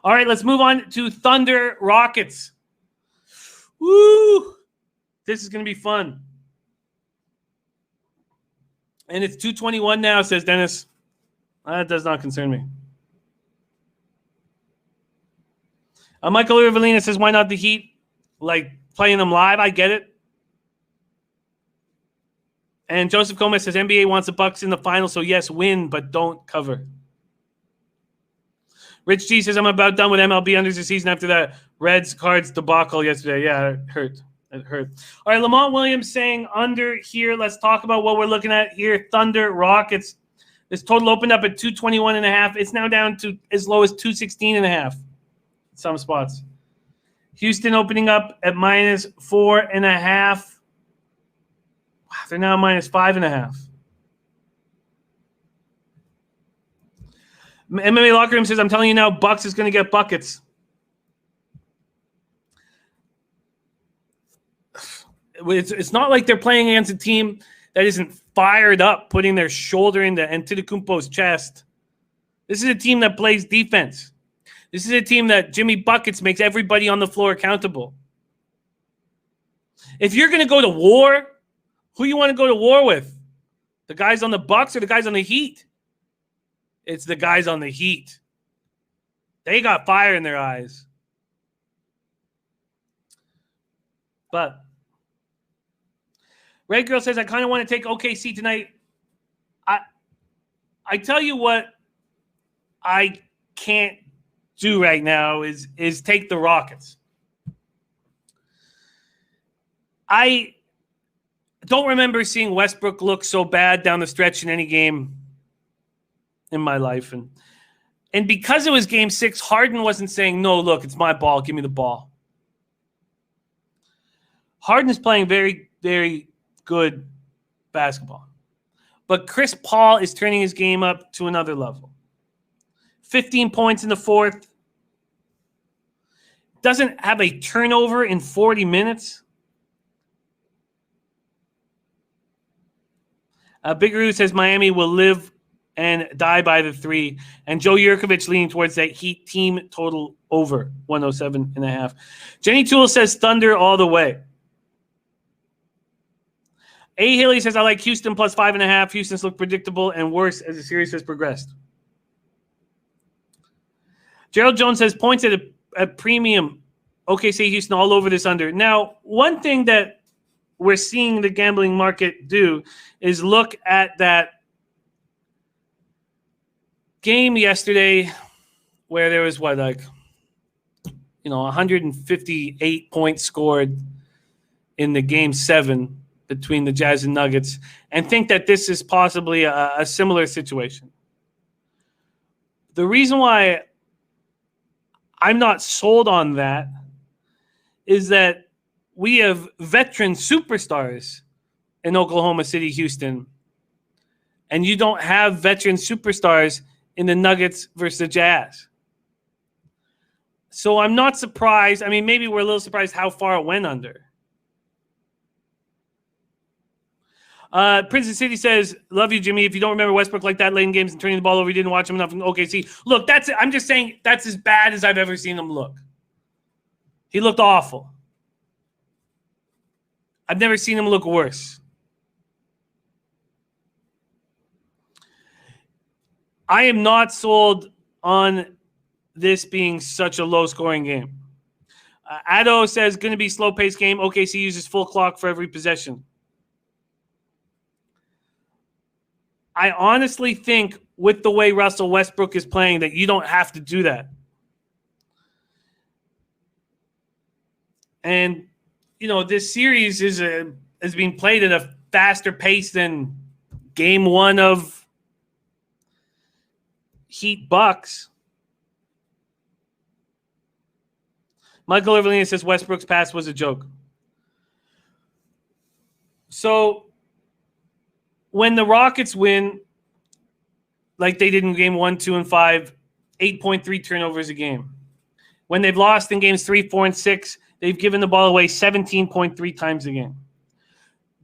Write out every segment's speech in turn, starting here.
All right, let's move on to Thunder Rockets. Woo! This is going to be fun. And it's 2:21 now, says Dennis. That does not concern me. Michael Rivalina says, why not the Heat? Like playing them live, I get it. And Joseph Gomez says, NBA wants the Bucks in the final, so yes, win, but don't cover. Rich G says, I'm about done with MLB unders the season after that Reds Cards debacle yesterday. Yeah, it hurt. It hurt. All right, Lamont Williams saying under here. Let's talk about what we're looking at here. Thunder Rockets. This total opened up at 221.5. It's now down to as low as 216.5. Some spots. Houston opening up at -4.5. Wow, they're now -5.5. MMA Locker Room says, I'm telling you now, Bucks is going to get buckets. It's not like they're playing against a team that isn't fired up, putting their shoulder into Antetokounmpo's chest. This is a team that plays defense. This is a team that Jimmy Buckets makes everybody on the floor accountable. If you're going to go to war, who you want to go to war with? The guys on the Bucks or the guys on the Heat? It's the guys on the Heat. They got fire in their eyes. But Red Girl says, I kind of want to take OKC tonight. I tell you what I can't do right now is take the Rockets. I don't remember seeing Westbrook look so bad down the stretch in any game in my life. And because it was game 6, Harden wasn't saying, no, look, it's my ball. Give me the ball. Harden is playing very, very good basketball. But Chris Paul is turning his game up to another level. 15 points in the fourth. Doesn't have a turnover in 40 minutes. Big Roo says Miami will live and die by the 3. And Joe Yurkovich leaning towards that Heat team total over 107.5. Jenny Toole says Thunder all the way. A. Haley says, I like Houston plus 5.5. Houston's looked predictable and worse as the series has progressed. Gerald Jones says points at a premium. OKC Houston all over this under. Now, one thing that we're seeing the gambling market do is look at that game yesterday where there was 158 points scored in the game 7 between the Jazz and Nuggets, and think that this is possibly a similar situation. The reason why I'm not sold on that is that we have veteran superstars in Oklahoma City, Houston, and you don't have veteran superstars in the Nuggets versus the Jazz. So I'm not surprised. I mean, maybe we're a little surprised how far it went under. Princeton City says, love you, Jimmy. If you don't remember Westbrook like that late in games and turning the ball over, you didn't watch him enough in OKC. Look, that's it. I'm just saying that's as bad as I've ever seen him look. He looked awful. I've never seen him look worse. I am not sold on this being such a low-scoring game. Addo says, going to be slow-paced game. OKC uses full clock for every possession. I honestly think with the way Russell Westbrook is playing that you don't have to do that. And, this series is being played at a faster pace than game 1 of Heat Bucks. Michael Evelina says Westbrook's pass was a joke. So when the Rockets win, like they did in game 1, 2, and 5, 8.3 turnovers a game. When they've lost in games 3, 4, and 6, they've given the ball away 17.3 times a game.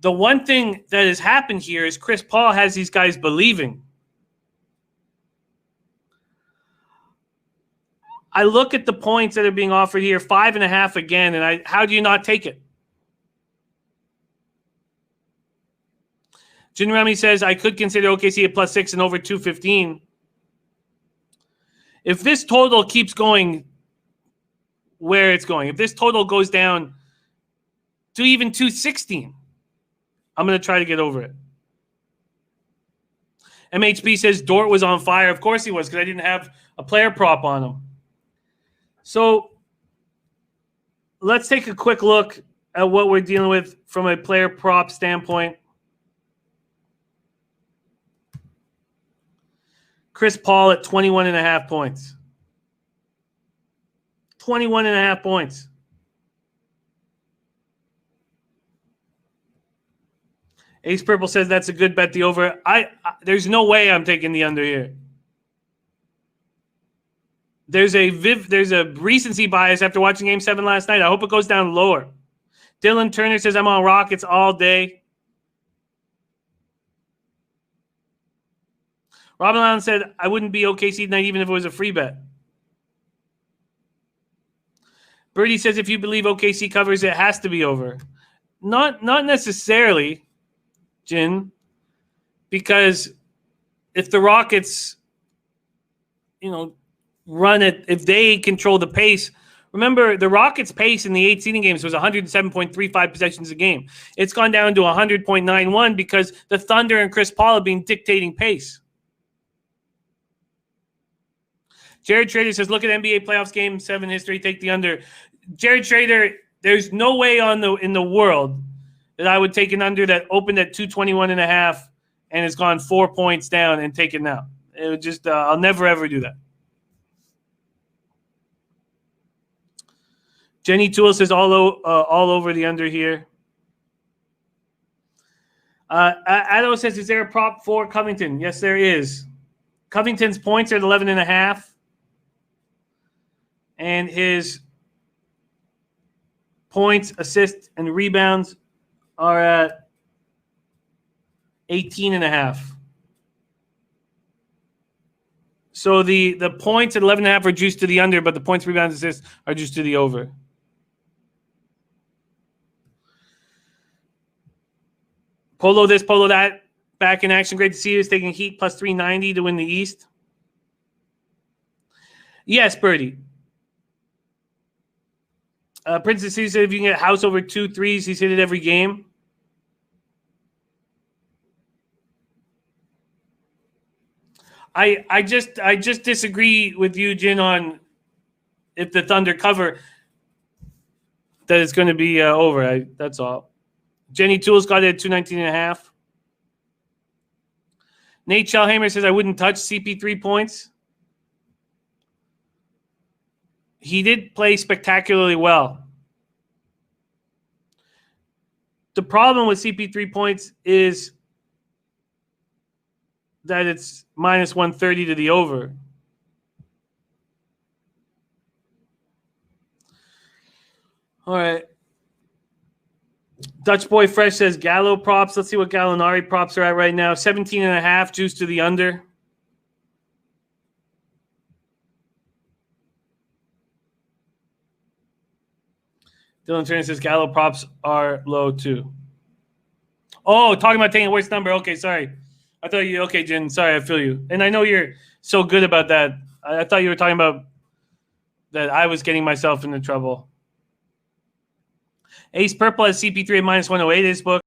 The one thing that has happened here is Chris Paul has these guys believing. I look at the points that are being offered here, 5.5 again, and how do you not take it? Jin Rami says, I could consider OKC at +6 and over 215. If this total keeps going where it's going, if this total goes down to even 216, I'm going to try to get over it. MHP says Dort was on fire. Of course he was, because I didn't have a player prop on him. So let's take a quick look at what we're dealing with from a player prop standpoint. Chris Paul at 21.5 points. 21.5 points. Ace Purple says that's a good bet, the over. There's no way I'm taking the under here. There's a recency bias after watching Game 7 last night. I hope it goes down lower. Dylan Turner says I'm on Rockets all day. Robin Allen said I wouldn't be OKC tonight even if it was a free bet. Birdie says if you believe OKC covers, it has to be over. Not necessarily, Jin, because if the Rockets, run it, if they control the pace. Remember, the Rockets' pace in the 8 seeding games was 107.35 possessions a game. It's gone down to 100.91 because the Thunder and Chris Paul have been dictating pace. Jared Trader says, look at NBA playoffs game 7 history, take the under. Jared Trader, there's no way in the world that I would take an under that opened at 221.5 and has gone 4 points down and take it now. It would just, I'll never ever do that. Jenny Toole says all over the under here. Addo says, is there a prop for Covington? Yes, there is. Covington's points are at 11.5. And his points, assists, and rebounds are at 18.5. So the points at 11.5 are juiced to the under, but the points, rebounds, assists are juiced to the over. Polo this, polo that. Back in action. Great to see you. Is taking Heat plus 390 to win the East. Yes, Birdie. Princess City said if you can get House over 2 threes, he's hit it every game. I just disagree with you, Jin, on if the Thunder cover that it's going to be over. That's all. Jenny Tools got it at 219.5. Nate Schellhammer says I wouldn't touch CP3 points. He did play spectacularly well. The problem with CP3 points is that it's minus 130 to the over. All right. Dutch Boy Fresh says Gallo props. Let's see what Gallinari props are at right now. 17.5 juice to the under. Dylan Turner says Gallo props are low too. Oh, talking about taking a worst number. Okay, sorry. I thought you, okay, Jen, sorry, I feel you. And I know you're so good about that. I thought you were talking about that I was getting myself into trouble. Ace Purple has CP3 at minus 108 in his book.